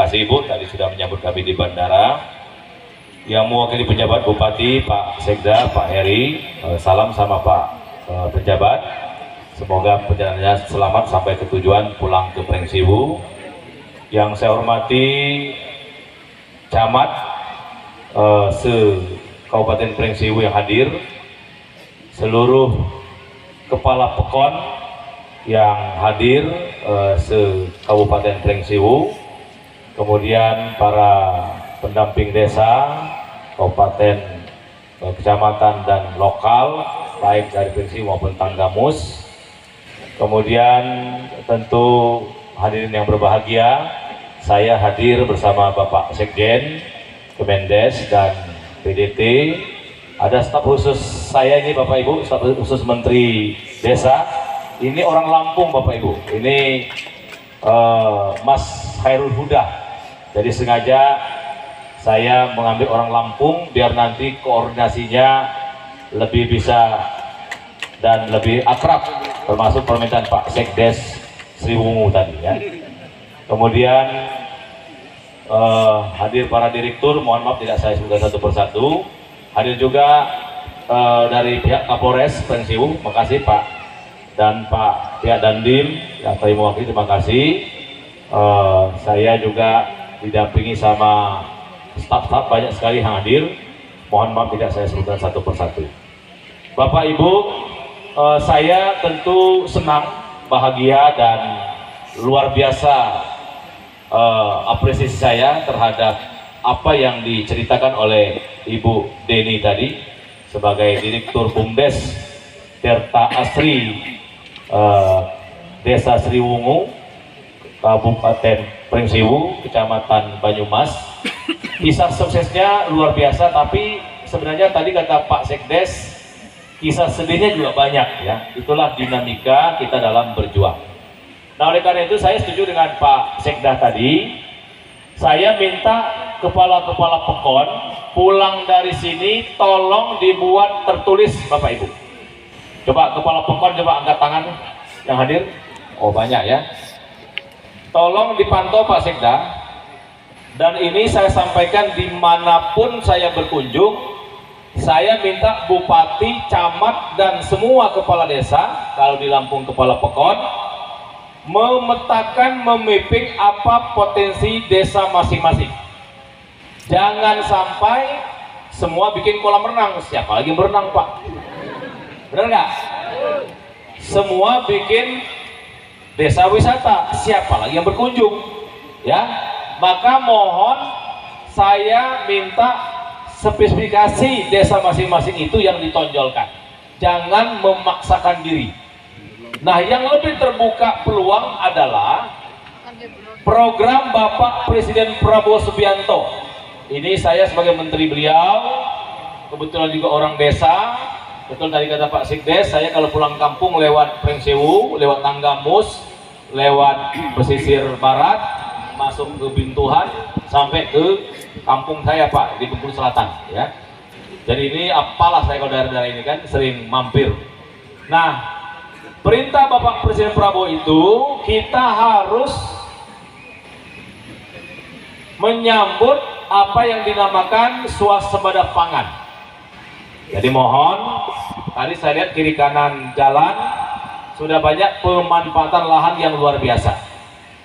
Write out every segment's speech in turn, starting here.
kasih Ibu tadi sudah menyambut kami di bandara. Yang mewakili pejabat Bupati, Pak Sekda, Pak Heri, salam sama Pak pejabat. Semoga perjalanannya selamat sampai ke tujuan pulang ke Prengsiwu. Yang saya hormati Camat se-Kabupaten Prengsiwu yang hadir, seluruh Kepala Pekon yang hadir se-Kabupaten Prengsiwu, kemudian para pendamping desa, kabupaten, kecamatan dan lokal, baik dari Prengsiwu maupun Tanggamus. Kemudian tentu hadirin yang berbahagia, saya hadir bersama Bapak Sekjen, Kemendes dan PDT. Ada staf khusus saya ini Bapak Ibu, staf khusus Menteri Desa. Ini orang Lampung Bapak Ibu, ini Mas Khairul Huda. Jadi sengaja saya mengambil orang Lampung biar nanti koordinasinya lebih bisa dan lebih akrab, termasuk permintaan Pak Sekdes Sriwungu tadi ya. Kemudian hadir para direktur, mohon maaf tidak saya sebutkan satu persatu. Hadir juga dari pihak Kapolres Prengsiwu, makasih Pak, dan Pak pihak Dandim yang kami mewakili, terima kasih. Saya juga didampingi sama staf-staf banyak sekali yang hadir, mohon maaf tidak saya sebutkan satu persatu. Bapak Ibu, saya tentu senang, bahagia dan luar biasa apresiasi saya terhadap apa yang diceritakan oleh Ibu Deni tadi sebagai Direktur BUMDes Tirta Asri Desa Sriwungu, Kabupaten Prengsiwu, Kecamatan Banyumas. Kisah suksesnya luar biasa, tapi sebenarnya tadi kata Pak Sekdes, kisah sedihnya juga banyak ya. Itulah dinamika kita dalam berjuang. Nah, oleh karena itu saya setuju dengan Pak Sekda tadi. Saya minta kepala-kepala pekon pulang dari sini tolong dibuat tertulis Bapak Ibu. Coba kepala pekon coba angkat tangan yang hadir. Oh banyak ya. Tolong dipantau Pak Sekda. Dan ini saya sampaikan dimanapun saya berkunjung. Saya minta bupati, camat dan semua kepala desa, kalau di Lampung kepala pekon, memetakan, memapping apa potensi desa masing-masing. Jangan sampai semua bikin kolam renang, siapa lagi berenang Pak? Benar nggak? Semua bikin desa wisata, siapa lagi yang berkunjung? Ya, maka mohon saya minta spesifikasi desa masing-masing itu yang ditonjolkan. Jangan memaksakan diri. Nah, yang lebih terbuka peluang adalah program Bapak Presiden Prabowo Subianto. Ini saya sebagai menteri beliau, kebetulan juga orang desa. Betul tadi kata Pak Sekdes, saya kalau pulang kampung lewat Prengsiwu, lewat Tanggamus, lewat pesisir barat, masuk ke Bintuhan, sampai ke kampung saya Pak, di Bengkulu Selatan ya. Jadi ini apalah saya kalau daerah-daerah ini kan sering mampir. Nah, perintah Bapak Presiden Prabowo itu kita harus menyambut apa yang dinamakan swasembada pangan. Jadi mohon, tadi saya lihat kiri kanan jalan sudah banyak pemanfaatan lahan yang luar biasa.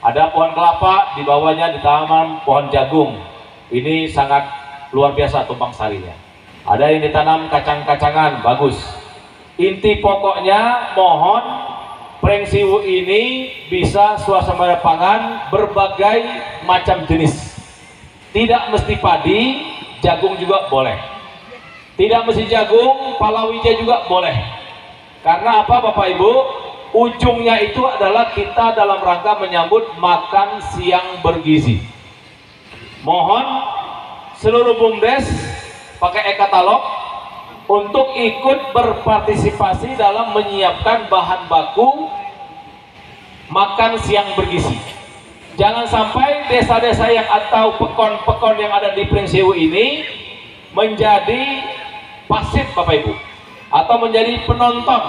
Ada pohon kelapa, di bawahnya ditanam pohon jagung. Ini sangat luar biasa tumpang sarinya. Ada yang ditanam kacang-kacangan, bagus. Inti pokoknya mohon Prengsiwu ini bisa swasembada pangan berbagai macam jenis. Tidak mesti padi, jagung juga boleh. Tidak mesti jagung, palawija juga boleh. Karena apa Bapak Ibu? Ujungnya itu adalah kita dalam rangka menyambut makan siang bergizi. Mohon seluruh BUMDes pakai e-katalog untuk ikut berpartisipasi dalam menyiapkan bahan baku makan siang bergizi. Jangan sampai desa-desa yang atau pekon-pekon yang ada di Prengsiwu ini menjadi pasif Bapak Ibu, atau menjadi penonton,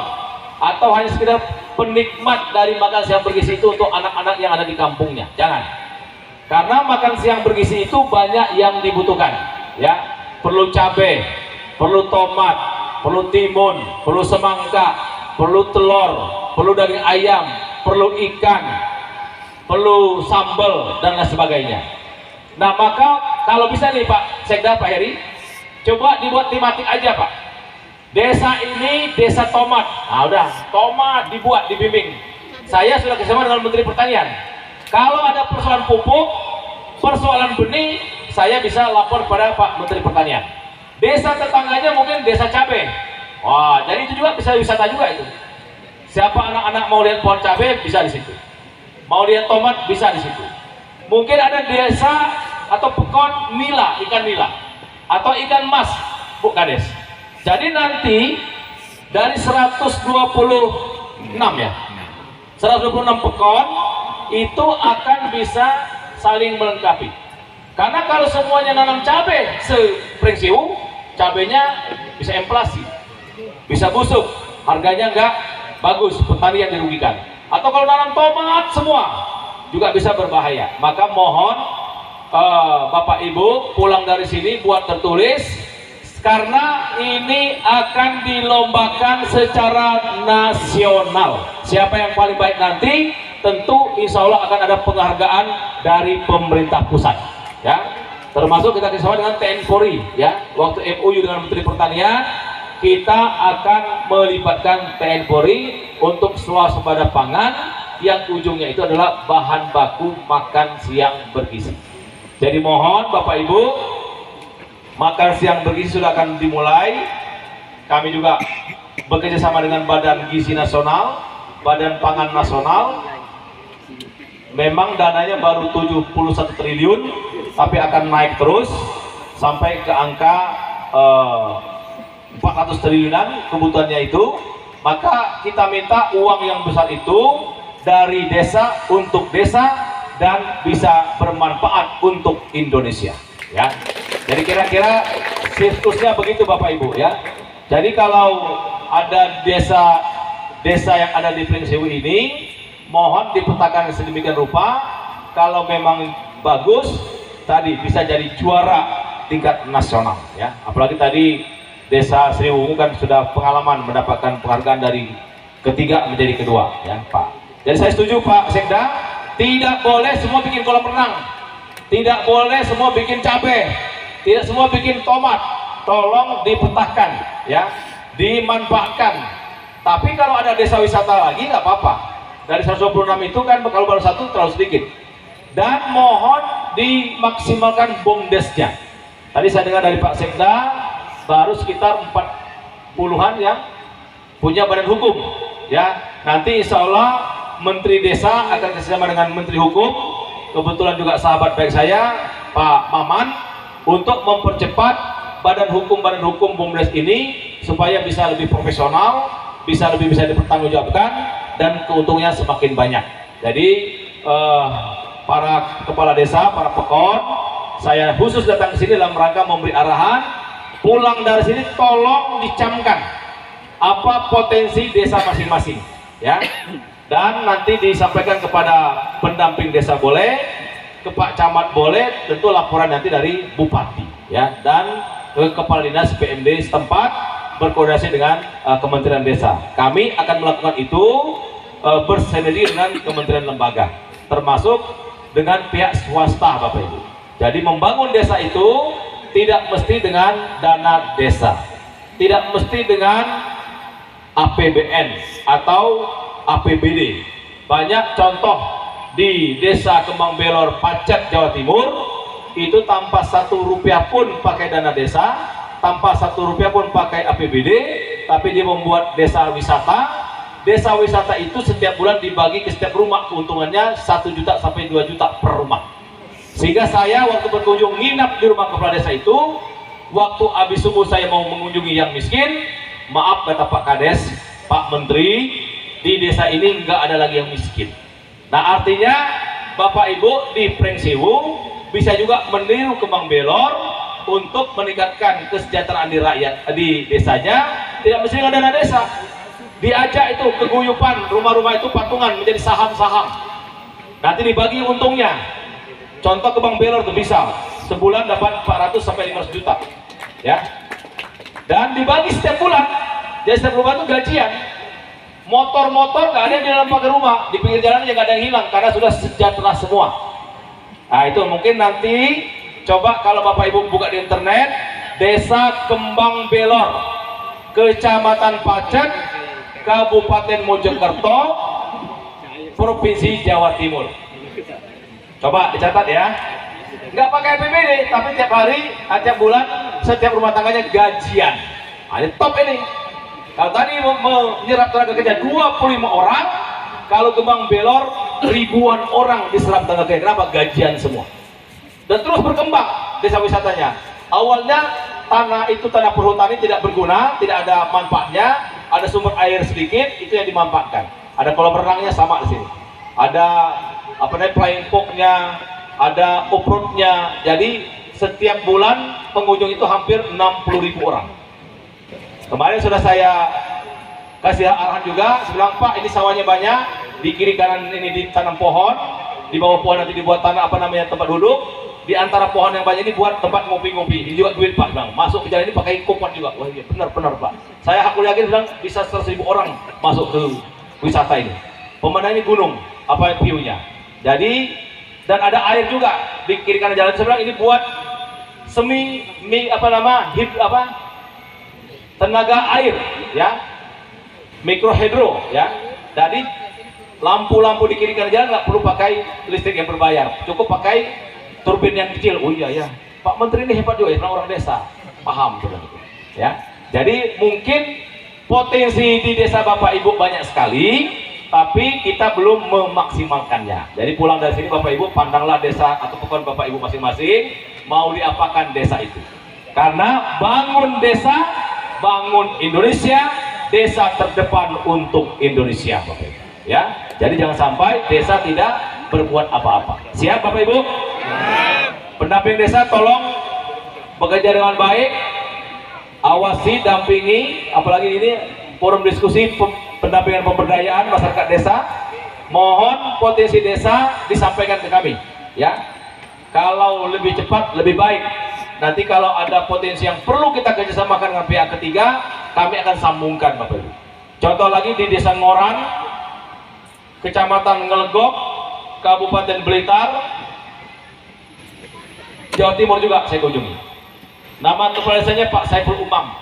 atau hanya sekedar penikmat dari makan siang bergizi itu untuk anak-anak yang ada di kampungnya. Jangan. Karena makan siang bergizi itu banyak yang dibutuhkan, ya. Perlu cabai, perlu tomat, perlu timun, perlu semangka, perlu telur, perlu daging ayam, perlu ikan, perlu sambal dan lain sebagainya. Nah, maka kalau bisa nih Pak Sekda, Pak Heri, coba dibuat tematik aja Pak. Desa ini desa tomat. Nah, udah, tomat dibuat, dibimbing. Saya sudah kerjasama dengan Menteri Pertanian. Kalau ada persoalan pupuk, persoalan benih, saya bisa lapor pada Pak Menteri Pertanian. Desa tetangganya mungkin desa cabai. Wah, jadi itu juga bisa wisata juga itu. Siapa anak-anak mau lihat pohon cabai bisa di situ. Mau lihat tomat bisa di situ. Mungkin ada desa atau pekon nila, ikan nila, atau ikan mas, Bu Kades. Jadi nanti dari 126 ya, 126 pekon itu akan bisa saling melengkapi. Karena kalau semuanya nanam cabai se-Pringsiu, cabainya bisa inflasi, bisa busuk, harganya nggak bagus, petani yang dirugikan. Atau kalau nanam tomat semua juga bisa berbahaya. Maka mohon Bapak Ibu pulang dari sini buat tertulis, karena ini akan dilombakan secara nasional. Siapa yang paling baik nanti, tentu insya Allah akan ada penghargaan dari pemerintah pusat, ya. Termasuk kita kerjasama dengan TNI Polri, ya. Waktu MOU dengan Menteri Pertanian, kita akan melibatkan TNI Polri untuk swasembada pangan yang ujungnya itu adalah bahan baku makan siang bergizi. Jadi mohon Bapak Ibu, makan siang bergizi sudah akan dimulai. Kami juga bekerja sama dengan Badan Gizi Nasional, Badan Pangan Nasional. Memang dananya baru 71 triliun, tapi akan naik terus sampai ke angka 400 triliunan kebutuhannya itu. Maka kita minta uang yang besar itu dari desa untuk desa dan bisa bermanfaat untuk Indonesia, ya. Jadi kira-kira situsnya begitu Bapak Ibu, ya. Jadi kalau ada desa yang ada di Pringsiu ini, mohon dipetakan sedemikian rupa. Kalau memang bagus, tadi bisa jadi juara tingkat nasional, ya. Apalagi tadi desa Sriwungu kan sudah pengalaman mendapatkan penghargaan dari ketiga menjadi kedua, ya Pak. Jadi saya setuju Pak Sekda, tidak boleh semua bikin kolam renang, tidak boleh semua bikin cabai, tidak semua bikin tomat. Tolong dipetakan, ya, dimanfaatkan. Tapi kalau ada desa wisata lagi nggak apa-apa. Dari 126 itu kan kalau baru satu terlalu sedikit. Dan mohon dimaksimalkan BUMDesnya. Tadi saya dengar dari Pak Sekda baru sekitar 40-an yang punya badan hukum, ya. Nanti insya Allah Menteri Desa akan bersama dengan Menteri Hukum, kebetulan juga sahabat baik saya Pak Maman, untuk mempercepat badan hukum BUMDes ini supaya bisa lebih profesional, bisa dipertanggungjawabkan, dan keuntungannya semakin banyak. Jadi para kepala desa, para pekon, saya khusus datang ke sini dalam rangka memberi arahan. Pulang dari sini tolong dicamkan apa potensi desa masing-masing, ya. Dan nanti disampaikan kepada pendamping desa boleh, ke Pak Camat boleh, tentu laporan nanti dari Bupati, ya, dan ke Kepala Dinas PMD setempat berkoordinasi dengan Kementerian Desa. Kami akan melakukan itu bersinergi dengan kementerian lembaga, termasuk dengan pihak swasta, Bapak Ibu. Jadi membangun desa itu tidak mesti dengan dana desa, tidak mesti dengan APBN atau APBD. Banyak contoh di Desa Kembang Belor, Pacet, Jawa Timur, itu tanpa 1 rupiah pun pakai dana desa, tanpa 1 rupiah pun pakai APBD, tapi dia membuat desa wisata. Desa wisata itu setiap bulan dibagi ke setiap rumah, keuntungannya 1 juta sampai 2 juta per rumah. Sehingga saya waktu berkunjung nginap di rumah kepala desa itu, waktu habis subuh saya mau mengunjungi yang miskin, maaf kata Pak Kades, Pak Menteri, di desa ini nggak ada lagi yang miskin. Nah artinya Bapak Ibu di Pringsiu bisa juga meniru Kembang Belor untuk meningkatkan kesejahteraan di rakyat di desanya, tidak mesti dengan dana desa. Diajak itu keguyupan, rumah-rumah itu patungan menjadi saham-saham, nanti dibagi untungnya. Contoh kebang belor tuh bisa sebulan dapat 400 sampai 500 juta, ya. Dan dibagi setiap bulan, jadi setiap bulan itu gajian. Motor-motor nggak ada yang di dalam pagar rumah, di pinggir jalan aja nggak ada yang hilang karena sudah sejahtera semua. Nah itu mungkin nanti coba kalau Bapak Ibu buka di internet, Desa Kembang Belor, Kecamatan Pacet, Kabupaten Mojokerto, Provinsi Jawa Timur. Coba dicatat ya. Nggak pakai APBD, tapi tiap hari, tiap bulan, setiap rumah tangganya gajian. Nah, ini top ini. Kalau tadi menyerap tenaga kerja 25 orang, kalau Kembang Belor ribuan orang diserap tenaga kerja. Kenapa? Gajian semua. Dan terus berkembang desa wisatanya. Awalnya tanah itu tanah perhutani tidak berguna, tidak ada manfaatnya, ada sumber air sedikit, itu yang dimanfaatkan. Ada kolam renangnya sama di sini. Ada apa namanya flying fox-nya, ada off-road-nya. Jadi setiap bulan pengunjung itu hampir 60.000 orang. Kemarin sudah saya kasih arahan juga, saya bilang Pak ini sawahnya banyak, di kiri kanan ini ditanam pohon, di bawah pohon nanti dibuat tanah apa namanya tempat duduk, di antara pohon yang banyak ini buat tempat ngopi-ngopi. Ini juga duit Pak, bilang masuk ke jalan ini pakai kupon juga. Wah iya benar Pak. Saya aku yakin bilang bisa 100.000 orang masuk ke wisata ini. Pemandangan ini gunung, apa view-nya. Jadi dan ada air juga di kiri kanan jalan. Saya bilang ini buat tenaga air ya, mikrohidro ya. Jadi lampu-lampu di kiri kanan jalan nggak perlu pakai listrik yang berbayar, cukup pakai turbin yang kecil. Oh iya ya, Pak Menteri ini hebat juga ya, orang desa paham tuh ya. Jadi mungkin potensi di desa Bapak Ibu banyak sekali, tapi kita belum memaksimalkannya. Jadi pulang dari sini Bapak Ibu pandanglah desa atau pokoknya Bapak Ibu masing-masing mau diapakan desa itu. Karena bangun desa, bangun Indonesia, desa terdepan untuk Indonesia Bapak Ibu. Ya, jadi jangan sampai desa tidak berbuat apa-apa. Siap Bapak Ibu? Pendamping desa tolong bekerja dengan baik, awasi, dampingi, apalagi ini forum diskusi pendampingan pemberdayaan masyarakat desa. Mohon potensi desa disampaikan ke kami ya. Kalau lebih cepat lebih baik. Nanti kalau ada potensi yang perlu kita kerjasamakan dengan pihak ketiga, kami akan sambungkan Bapak Ibu. Contoh lagi di Desa Ngoran, Kecamatan Ngelegok, Kabupaten Blitar, Jawa Timur juga saya kunjungi. Nama kepala desanya Pak Saiful Umam.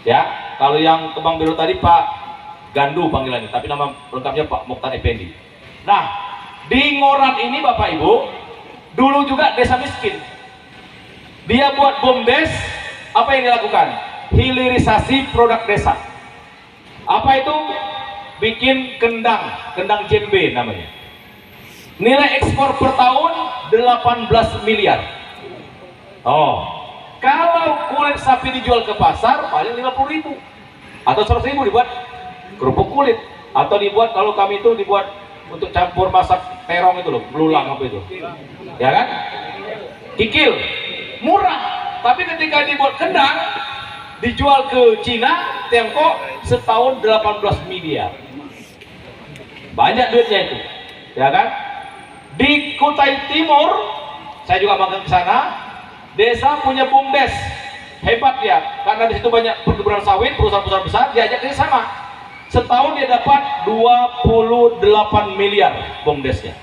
Ya, kalau yang Kembang Belor tadi Pak Gandu panggilannya, tapi nama lengkapnya Pak Mokhtar Effendi. Nah, di Ngoran ini Bapak Ibu, dulu juga desa miskin. Dia buat BUMDes, apa yang dilakukan? Hilirisasi produk desa. Apa itu? Bikin kendang jembe namanya. Nilai ekspor per tahun 18 miliar. Oh, kalau kulit sapi dijual ke pasar paling 50.000 atau 100.000 dibuat kerupuk kulit, atau dibuat kalau kami itu dibuat untuk campur masak terong itu loh, belulang apa itu, ya kan? Kikil, murah. Tapi ketika dibuat kendang dijual ke Cina, Tiongkok setahun 18 miliar. Banyak duitnya itu, ya kan? Di Kutai Timur, saya juga makan ke sana. Desa punya BUMDes, hebat ya, karena di situ banyak perkebunan sawit, perusahaan-perusahaan besar, diajak kerja sama. Setahun dia dapat 28 miliar BUMDesnya.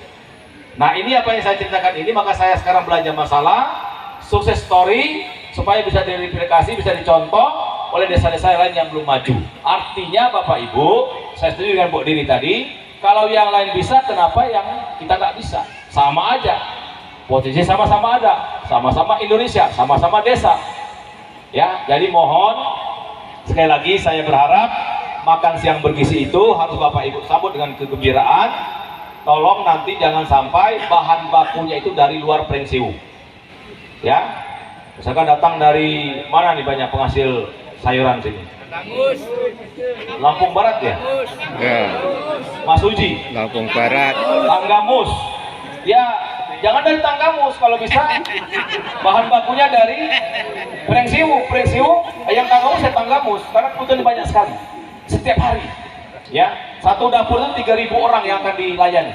Nah ini apa yang saya ceritakan ini, maka saya sekarang belajar masalah sukses story supaya bisa direplikasi, bisa dicontoh oleh desa-desa lain yang belum maju. Artinya Bapak Ibu, saya setuju dengan Bu Dini tadi, kalau yang lain bisa, kenapa yang kita nggak bisa? Sama aja, posisi sama-sama ada, sama-sama Indonesia, sama-sama desa. Ya, jadi mohon sekali lagi saya berharap makan siang bergizi itu harus Bapak Ibu sambut dengan kegembiraan. Tolong nanti jangan sampai bahan bakunya itu dari luar Pringsiu. Ya, misalkan datang dari mana nih banyak penghasil sayuran sini? Lampung Barat ya? Ya. Mas Uji? Lampung Barat. Tanggamus. Ya, jangan dari Tanggamus, kalau bisa bahan bakunya dari Pringsiu yang Tanggamus ya Tanggamus, karena kebutuhan banyak sekali setiap hari. Ya, satu dapur itu 3.000 orang yang akan dilayani.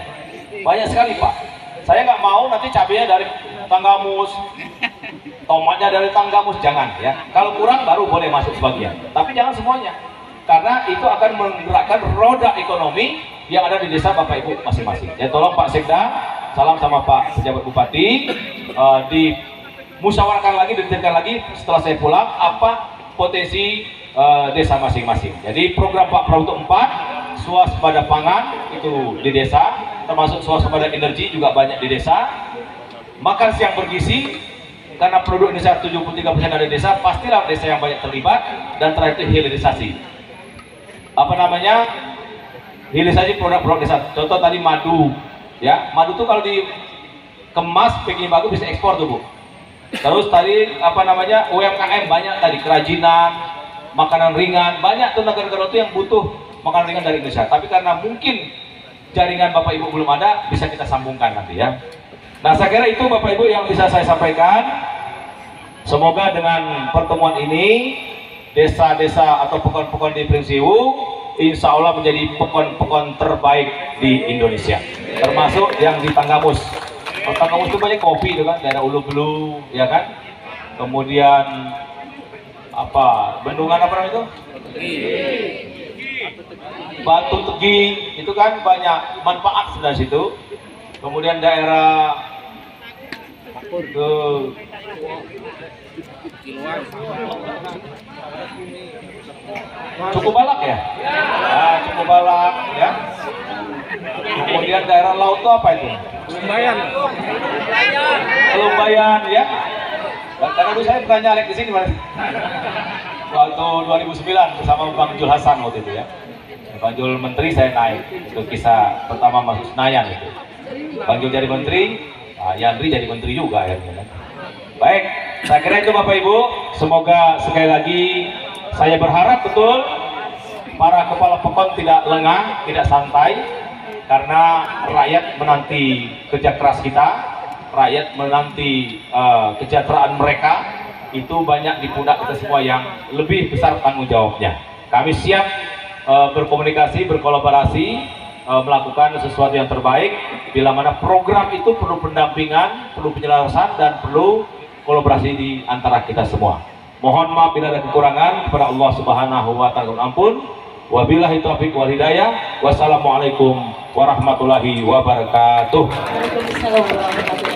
Banyak sekali Pak. Saya nggak mau nanti cabenya dari Tanggamus, tomatnya dari Tanggamus, jangan ya. Kalau kurang baru boleh masuk sebagian, tapi jangan semuanya, karena itu akan menggerakkan roda ekonomi yang ada di desa Bapak Ibu masing-masing. Ya tolong Pak Sekda, salam sama Pak pejabat Bupati, dimusyawarahkan lagi, didetailkan lagi setelah saya pulang apa potensi desa masing-masing. Jadi program Pak Prabowo 4, swasembada pangan itu di desa, termasuk swasembada energi juga banyak di desa. Makan siang bergizi, karena penduduk Indonesia 73% ada di desa, pastilah desa yang banyak terlibat. Dan terakhir itu hilirisasi. Apa namanya? Hilirisasi produk-produk desa. Contoh tadi madu, ya. Madu tuh kalau dikemas, packing bagus bisa ekspor tuh, Bu. Terus tadi apa namanya? UMKM banyak tadi, kerajinan, makanan ringan, banyak tuh negara-negara itu yang butuh makanan ringan dari Indonesia. Tapi karena mungkin jaringan Bapak Ibu belum ada, bisa kita sambungkan nanti ya. Nah, saya kira itu Bapak Ibu yang bisa saya sampaikan. Semoga dengan pertemuan ini desa-desa atau pekon-pekon di Pringsiwu insya Allah menjadi pekon-pekon terbaik di Indonesia, termasuk yang di Tanggamus. Tanggamus itu banyak kopi itu kan, daerah Ulu-Belu ya kan. Kemudian apa, bendungan apa namanya itu? Batu Tegi itu kan banyak manfaat sebenarnya situ. Kemudian daerah Cukup Balak ya? Nah, Cukup Balak ya. Kemudian daerah laut itu apa itu? Lumbayan ya. Karena dulu saya pernah nyalek di sini waktu 2009 bersama Bang Jul Hasan waktu itu ya. Bang Jul menteri, saya naik. Itu kisah pertama masuk Senayan itu. Bang Jul jadi menteri, Yandri jadi menteri juga akhirnya. Baik, saya kira itu Bapak Ibu. Semoga sekali lagi saya berharap betul para kepala pekon tidak lengah, tidak santai, karena rakyat menanti kerja keras kita, rakyat menanti kesejahteraan mereka. Itu banyak di pundak kita semua yang lebih besar tanggung jawabnya. Kami siap berkomunikasi, berkolaborasi, melakukan sesuatu yang terbaik. Bila mana program itu perlu pendampingan, perlu penjelasan, dan perlu kolaborasi di antara kita semua. Mohon maaf bila ada kekurangan, kepada Allah Subhanahu wa Ta'ala ampun. Wabillahi taufiq wal hidayah. Wassalamualaikum warahmatullahi wabarakatuh. Waalaikumsalam warahmatullahi wabarakatuh.